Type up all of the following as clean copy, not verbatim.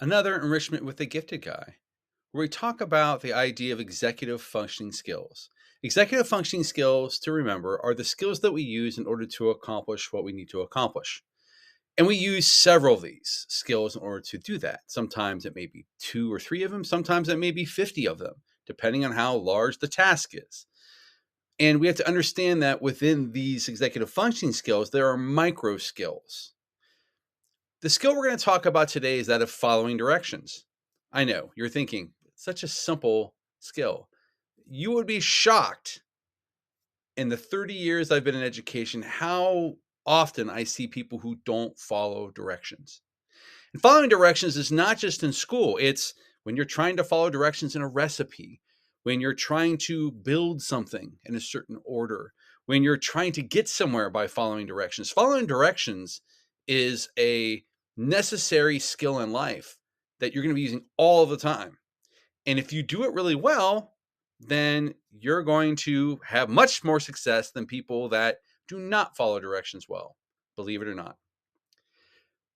Another enrichment with the gifted guy, where we talk about the idea of executive functioning skills. Executive functioning skills, to remember, are the skills that we use in order to accomplish what we need to accomplish. And we use several of these skills in order to do that. Sometimes it may be two or three of them, sometimes it may be 50 of them, depending on how large the task is. And we have to understand that within these executive functioning skills, there are micro skills. The skill we're going to talk about today is that of following directions. I know you're thinking, such a simple skill. You would be shocked in the 30 years I've been in education how often I see people who don't follow directions. And following directions is not just in school, it's when you're trying to follow directions in a recipe, when you're trying to build something in a certain order, when you're trying to get somewhere by following directions. Following directions is a necessary skill in life that you're going to be using all the time. And if you do it really well, then you're going to have much more success than people that do not follow directions well, believe it or not.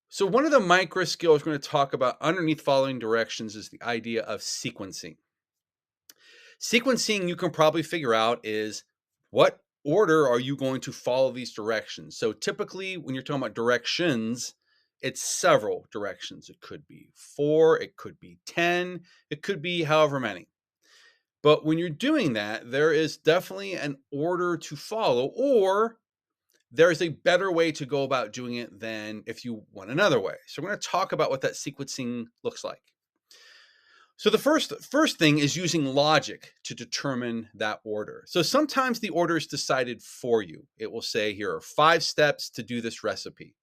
So, one of the micro skills we're going to talk about underneath following directions is the idea of sequencing. Sequencing, you can probably figure out, is what order are you going to follow these directions? So, typically, when you're talking about directions, it's several directions. It could be four, it could be 10, it could be however many. But when you're doing that, there is definitely an order to follow, or there is a better way to go about doing it than if you want another way. So we're going to talk about what that sequencing looks like. So the first thing is using logic to determine that order. So sometimes the order is decided for you. It will say here are 5 steps to do this recipe.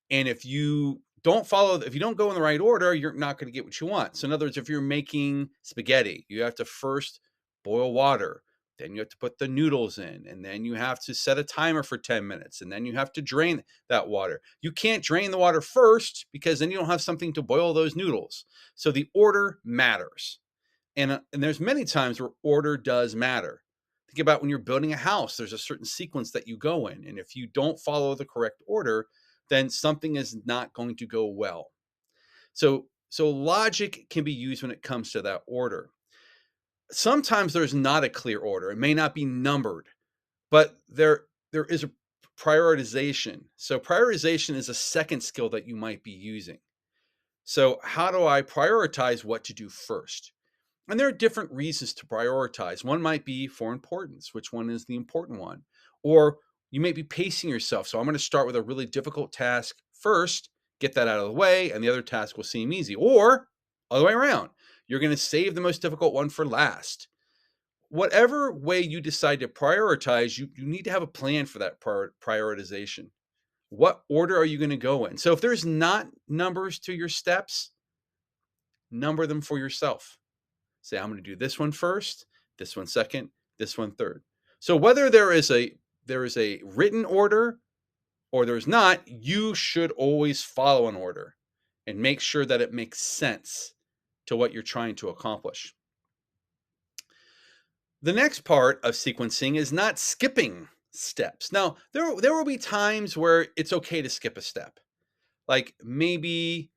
And if you if you don't go in the right order, you're not going to get what you want. So in other words, if you're making spaghetti, you have to first boil water, then you have to put the noodles in, and then you have to set a timer for 10 minutes, and then you have to drain that water. You can't drain the water first because then you don't have something to boil those noodles. So the order matters. And there's many times where order does matter. Think about when you're building a house, there's a certain sequence that you go in. And if you don't follow the correct order, then something is not going to go well. So logic can be used when it comes to that order. Sometimes there's not a clear order. It may not be numbered, but there is a prioritization. So prioritization is a second skill that you might be using. So how do I prioritize what to do first? And there are different reasons to prioritize. One might be for importance, which one is the important one? Or you may be pacing yourself. So I'm going to start with a really difficult task first, get that out of the way, and the other task will seem easy. Or other way around, you're going to save the most difficult one for last. Whatever way you decide to prioritize, you need to have a plan for that prioritization. What order are you going to go in? So if there's not numbers to your steps, number them for yourself. Say, I'm going to do this one first, this one second, this one third. So whether there is a written order or there's not, you should always follow an order and make sure that it makes sense to what you're trying to accomplish. The next part of sequencing is not skipping steps. Now, there will be times where it's okay to skip a step. Like maybe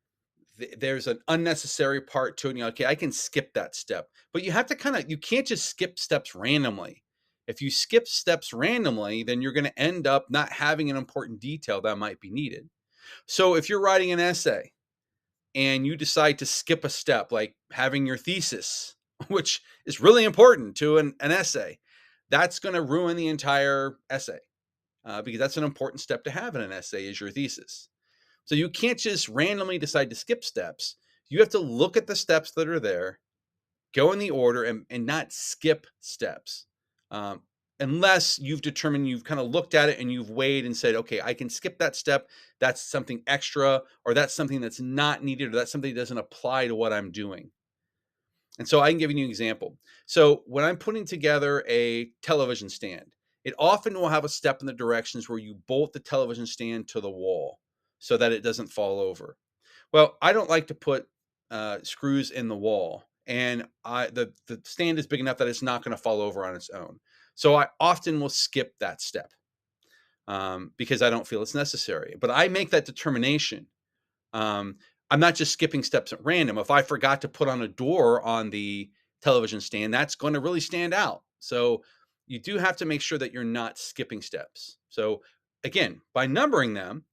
there's an unnecessary part to it. And you're like, okay, I can skip that step. But you have to you can't just skip steps randomly. If you skip steps randomly, then you're going to end up not having an important detail that might be needed. So if you're writing an essay and you decide to skip a step, like having your thesis, which is really important to an essay, that's going to ruin the entire essay because that's an important step to have in an essay is your thesis. So you can't just randomly decide to skip steps. You have to look at the steps that are there, go in the order, and not skip steps. Unless you've determined, you've kind of looked at it and you've weighed and said, okay, I can skip that step. That's something extra, or that's something that's not needed, or that's something that doesn't apply to what I'm doing. And so I can give you an example. So when I'm putting together a television stand, it often will have a step in the directions where you bolt the television stand to the wall so that it doesn't fall over. Well, I don't like to put screws in the wall, and the stand is big enough that it's not going to fall over on its own. So I often will skip that step because I don't feel it's necessary. But I make that determination. I'm not just skipping steps at random. If I forgot to put on a door on the television stand, that's going to really stand out. So you do have to make sure that you're not skipping steps. So again, by numbering them,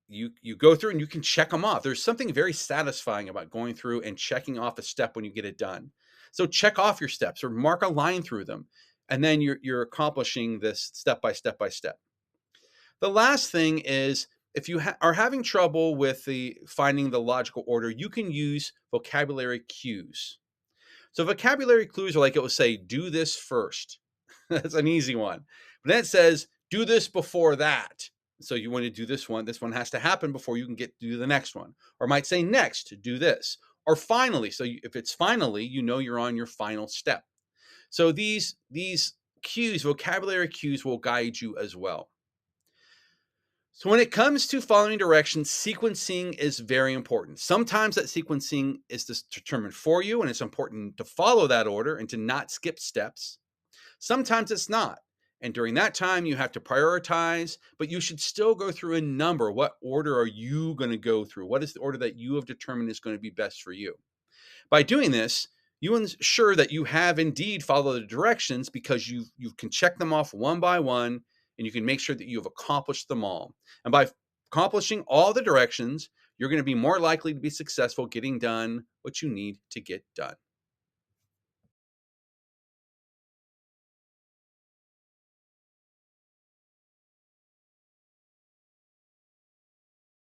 you go through and you can check them off. There's something very satisfying about going through and checking off a step when you get it done. So check off your steps or mark a line through them, and then you're accomplishing this step by step by step. The last thing is, if you are having trouble with the finding the logical order, you can use vocabulary cues. So vocabulary clues are like, it will say, do this first. That's an easy one. But then it says, do this before that. So you want to do this one has to happen before you can get to do the next one. Or it might say next, do this. Or finally. So if it's finally, you know you're on your final step. So these cues, vocabulary cues, will guide you as well. So when it comes to following directions, sequencing is very important. Sometimes that sequencing is determined for you, and it's important to follow that order and to not skip steps. Sometimes it's not. And during that time, you have to prioritize, but you should still go through a number. What order are you going to go through? What is the order that you have determined is going to be best for you? By doing this, you ensure that you have indeed followed the directions, because you can check them off one by one, and you can make sure that you have accomplished them all. And by accomplishing all the directions, you're going to be more likely to be successful getting done what you need to get done.